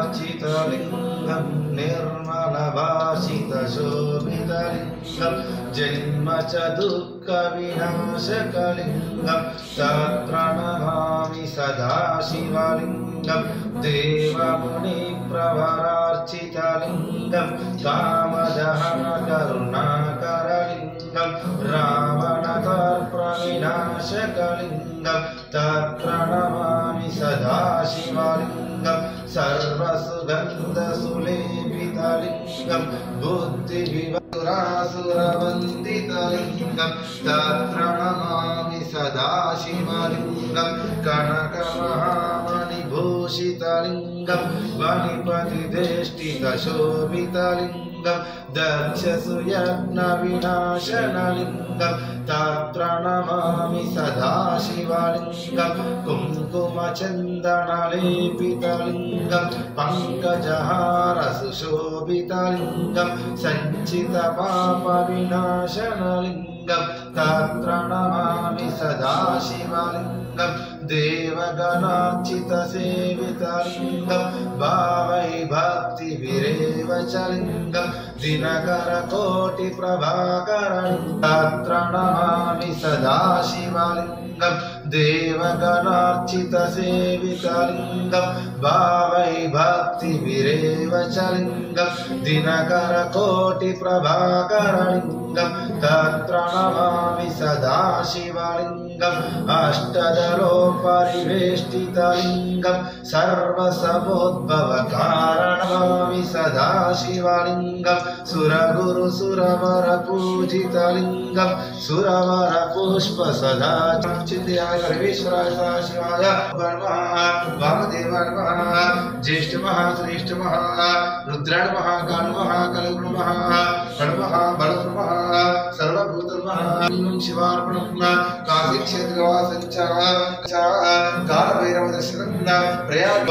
सुरार्चितलिङ्गं निर्मलभाषितशोभितलिङ्गं जन्म च दुःखविनाशकलिङ्गं तत्प्रणमामि सदा शिवलिङ्गं देवमुनिप्रवरार्चितलिङ्गं कामदहनकरुणाकरलिङ्गं रावणतर्प्रविनाशकलिङ्गं तत्प्रणमामि सदा शिवलिङ्गं सर्वसुगन्धसुलेपितलिङ्गं बुद्धिविवसुरासुरवन्दितलिङ्गं तत्प्रणमामि सदा शिवलिङ्गं कनकमहामणिभूषितलिङ्गं वनिपतिदेष्टितशोभितलिङ्गं दक्षसुयज्ञविनाशनलिङ्गं तत्प्रणमामि सदा शिवलिङ्गं कुङ्कुमचन्दनलेपितलिङ्गं पङ्कजहारसुशोभितलिङ्गं सञ्चितपापविनाशनलिङ्गं तत्प्रणमामि सदा शिवलिङ्गं देवगणार्चितसेवितलिङ्गं भावै भक्तिभिरेव च लिङ्गं दिनकरकोटिप्रभाकरलिङ्गं तत्प्रणमामि सदा शिवलिङ्गं देवगणार्चितसेवितलिङ्गं भावै भक्तिभिरेव च लिङ्गं दिनकरकोटिप्रभाकरलिङ्गं तत्प्रणमामि सदा शिवलिङ्गम् अष्टदलोपरिवेष्टितलिङ्गं सर्वसमुद्भवकारणमामि सदा शिवलिङ्गं सुरगुरुसुरवरपूजितलिङ्गं सुरवरपुष्पसदा चिन्तयाय सर्वेश्वराय सदाशिवाय वामदेवाय नमः ज्येष्ठमः श्रेष्ठमः रुद्राणमः कालमः कलगुणमः प्रणमः बलगुणमः सर्वभूतमः शिवार्पणं काशीक्षेत्रवासञ्च कालभैरवदर्शनं प्रयागं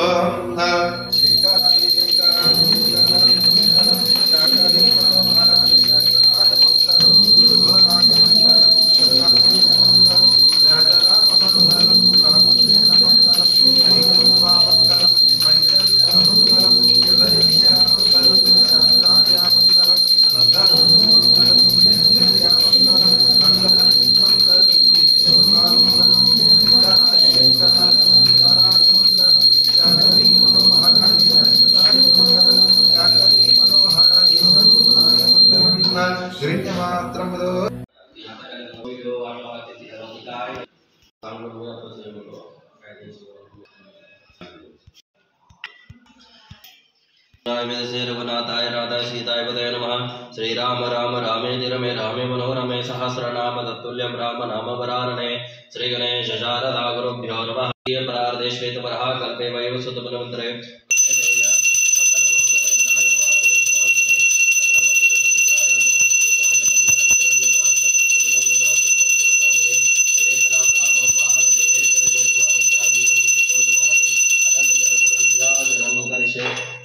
रघुनाथाय नाथाय सीताय पदये नमः। श्रीराम राम रामेति रमे रामे मनोरमे सहस्रनाम तत्तुल्यं राम नाम वरानने। श्रीगणेश शारदा गुरुभ्यो नमः। परार्धे श्वेतवरः कल्पे वैवस्वतमन्वन्तरे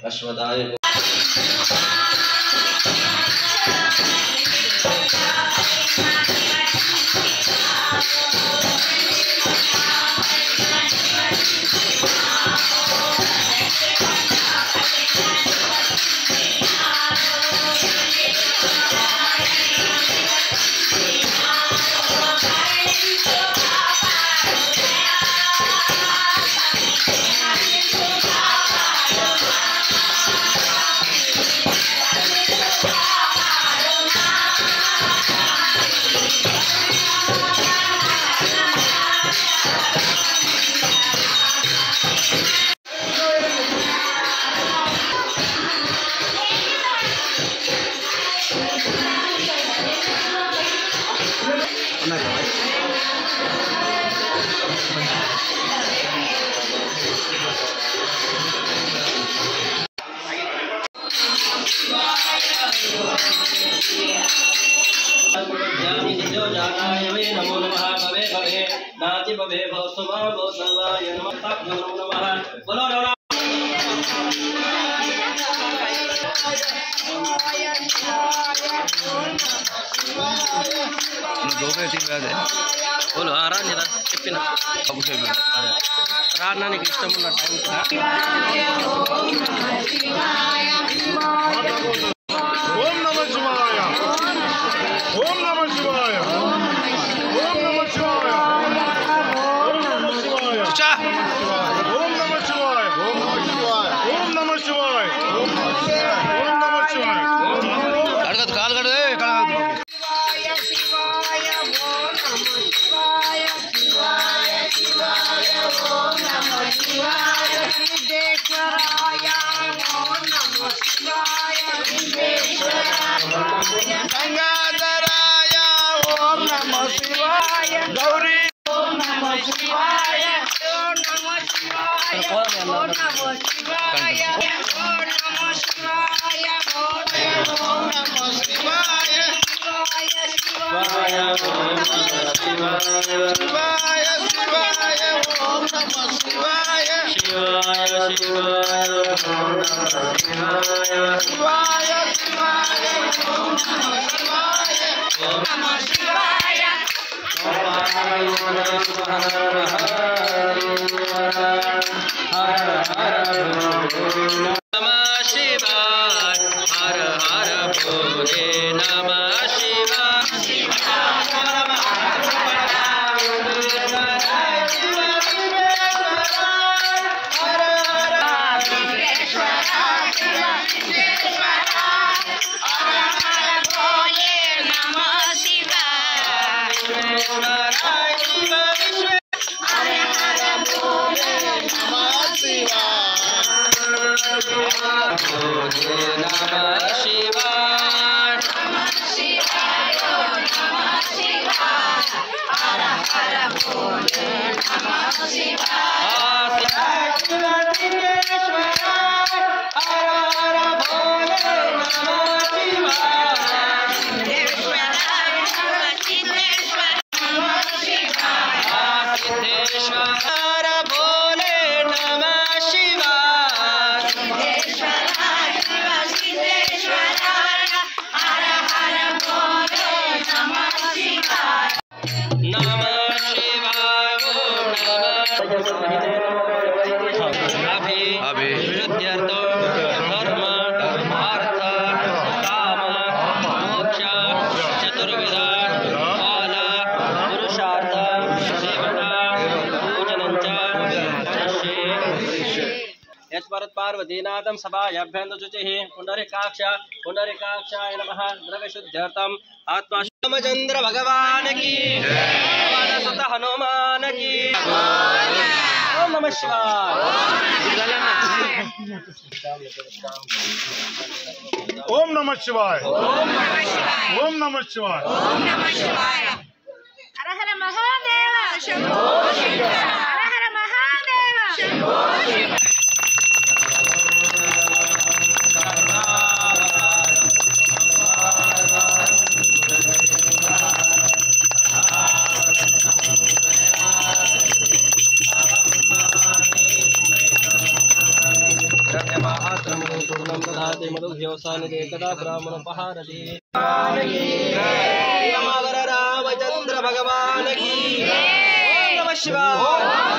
अश्वदाय जाति जो जाताय वे नमो नमः भवे भवे नाति भवे भवसुमा भवसवाय नमः नमो नमः बोलो नमः दो पे तीन बात है बोलो आराधना చెప్పిన अभिषेक రాణానికి ఇష్టం ఉన్న టైం ఓం నమః శివాయ ఓం నమః శివాయ ఓం నమః శివాయ ఓం నమః శివాయ ఓం నమః శివాయ ఓం నమః శివాయ ఓం నమః శివాయ అడగదు కాలు కడదు గంగాధరాయ ఓం నమః శివాయ గౌరీ ఓం నమః శివాయ ఓం నమః శివాయ ఓం నమః శివాయ ఓం నమః శివాయ ఓం నమః శివాయ శివాయ శివాయ శివాయ ఓం నమః శివాయ శివాయ శివాయ శివాయ శివాయ ఓం నమః శివాయ ఓం నమః శివాయ नमः शिवाय हर हर भोले नमः पार्वतीनाथं सभायाभ्यन्तशुचिः पुण्डरीकाक्षाय नमः द्रव्यशुद्ध्यर्थम् आत्मा रामचंद्र भगवान की सुत हनुमान की ओम नमः शिवाय ఓం నమః శివాయ ఓం నమః శివాయ హర హర మహాదేవ శంభో శంకర హర హర మహాదేవ శంభో శంకర रामचंद्र भगवान की ओम नमः शिवाय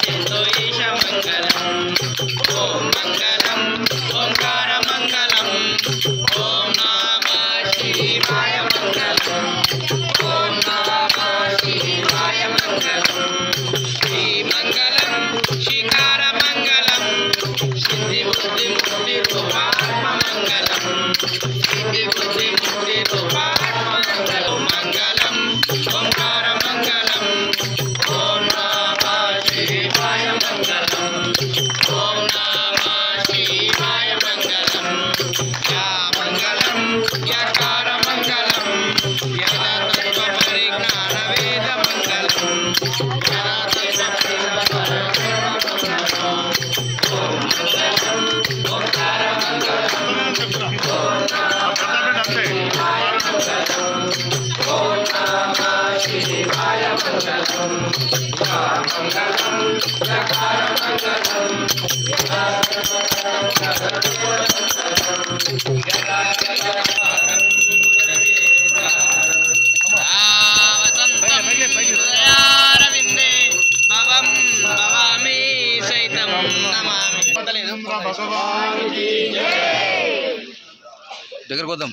सिंधु ईश मंगलम ओम मंगलम ओंकार मंगलम ओम नमः शिवाय मंगलम ओम नमः शिवाय मंगलम श्री मंगलम शिकार मंगलम सिद्धि बुद्धि मुक्ति रूपात्म मंगलम सिद्धि बुद्धि मुक्ति रूपात्म मंगलम मंगलम ओंकार मंगलम ओम नमः शिवाय मंगलम ओम नमः शिवाय मंगलम या मंगलम यकार मंगलम यदा तत्व परिज्ञान वेद मंगलम यदा तत्व ओंकार मंगलम ओम नमः शिवाय मंगलम या मंगलम यकार मंगलम रविंदे भवम भवामी सहितम नमामि భగవాన్ దగ్గరకు వద్దాం.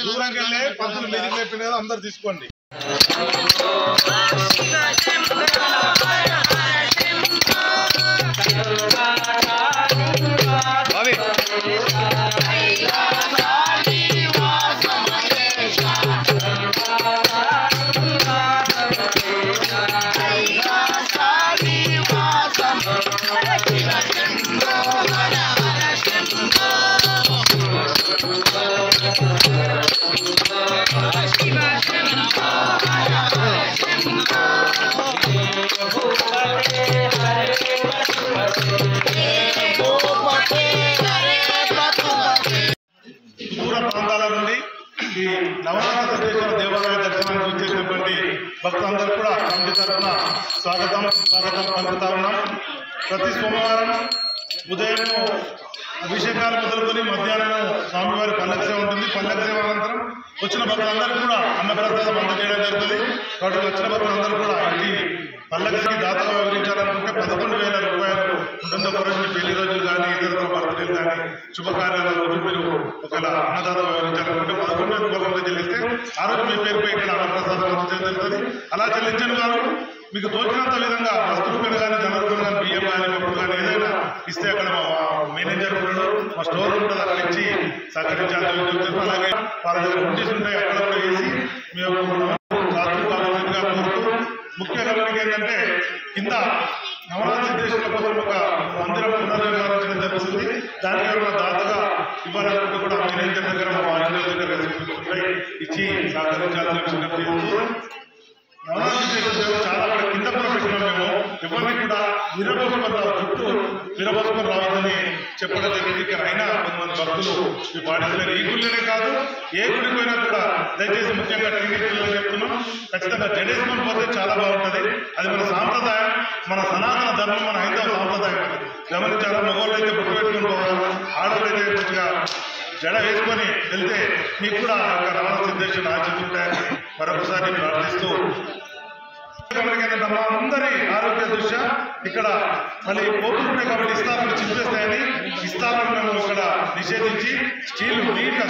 దూరంగా వెళ్ళే పంతులు మీదికి లేపిన కదా అందరు తీసుకోండి. బాబీ దూర ప్రాంతాల నుండి ఈ నవరాత్రి దేవాలయ దర్శనానికి వచ్చేటటువంటి భక్తులందరూ కూడా కమిటీ తరఫున స్వాగతం పలుకుతా ఉన్నాం. ప్రతి సోమవారం ఉదయం అభిషేకాలు మొదలుకొని మధ్యాహ్నం స్వామివారి పల్లకి సేవ ఉంటుంది. పల్లకి సేవ అనంతరం వచ్చిన భక్తులందరూ కూడా అన్నప్రసాదం అందజేయడం జరుగుతుంది. కాబట్టి వచ్చిన భక్తులందరూ కూడా ఈ పల్లకికి దాతగా వివరించాలనుకుంటే 11,000 రూపాయలు ఉంటుంది. ఒక రోజు మీ పెళ్లి రోజులు కానీ ఇతర బర్త్డేలు కానీ శుభకార్యాల రోజు మీరు ఒకవేళ అన్నదాత వివరించాలనుకుంటే 11,000 రూపాయలు చెల్లిస్తే ఆ రోజు మీ పేరుపై ఇక్కడ అన్నప్రసాదం అందజేయడం జరుగుతుంది. అలా చెల్లించని వారు మీకు తోచినంత విధంగా వస్తు రూపాయలు కానీ జనరల్ కానీ బియ్యం కానీ పప్పు కానీ ఏదైనా ఇస్తే అక్కడ మా మేనేజర్ ఉన్నాడు, మా స్టోర్ ఉంటుంది, అక్కడ ఇచ్చి సహకరించాలని చెప్తారు. అలాగే వాళ్ళ దగ్గర ఉంటేసి ఉంటాయి, అక్కడ కూడా వేసి మేము కావాల్సిందిగా కోరుతూ ముఖ్య గమనిక ఏంటంటే కింద నవరాత్రి దేశంలో కోసం ఒక మందిరం పునర్నిర్మాణించడం జరుగుతుంది. దానికి ఎవరైనా దాతగా ఇవ్వాలనుకుంటే కూడా మేనేజర్ దగ్గర మా వాలంటీర్ దగ్గర ఇచ్చి సహకరించాలని విజ్ఞప్తి చేస్తూ నవరాత్రి దేశం చాలా కింద కూడా పెట్టినాం. మేము ఎవరిని కూడా చుట్టూ విరబోసుకొని రావద్దని చెప్పడం జరిగింది. ఇక్కడ అయినా కొంతమంది భక్తులు ఈ పాటించలేరు. ఈ గుళ్ళనే కాదు ఏ గుడికి పోయినా కూడా దయచేసి ముఖ్యంగా టీవీ పిల్లలు చెప్తున్నాం, ఖచ్చితంగా జడేసుకొని పోతే చాలా బాగుంటుంది. అది మన సాంప్రదాయం, మన సనాతన ధర్మం, మన హైందవ సాంప్రదాయం. గమనించాలా, మగవాళ్ళు అయితే బొట్టు పెట్టుకుని పోవాలి, ఆడవాళ్ళు అయితే కొద్దిగా జడ వేసుకొని వెళ్తే మీకు కూడా రమణ సిద్ధేశ్వరుని ఆశిస్తుంటాయని మరొకసారి ప్రార్థిస్తూ అందరి ఆరోగ్య దృష్ట్యా ఇక్కడ మళ్ళీ పోతుంటే కాబట్టి ఇస్తాలను చింపేస్తాయని ఇస్తాలను మేము ఇక్కడ నిషేధించి స్టీల్ నీట్గా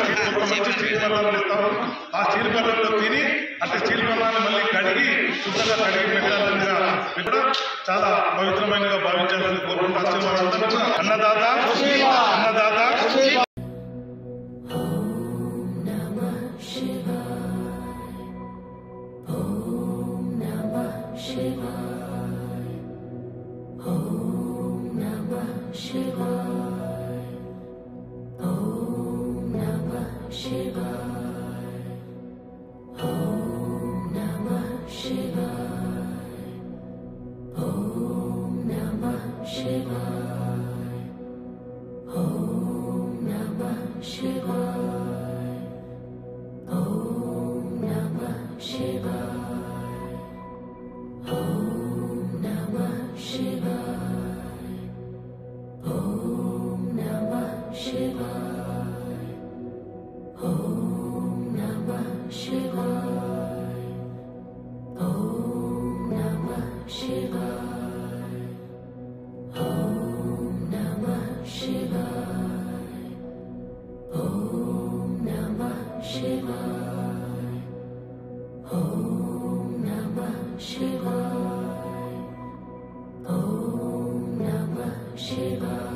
మంచి స్టీల్ పళ్ళాలను ఇస్తాము. ఆ స్టీల్ పళ్ళల్లో తిని అట్లా స్టీల్ పళ్ళాన్ని మళ్ళీ కడిగి శుద్ధంగా కడిగి పెట్టాలని ఇక్కడ చాలా పవిత్రమైనగా భావించాలని కోరుకుంటూ అన్నదాత అన్నదాత Shiva. Shiva.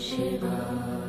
Shiva.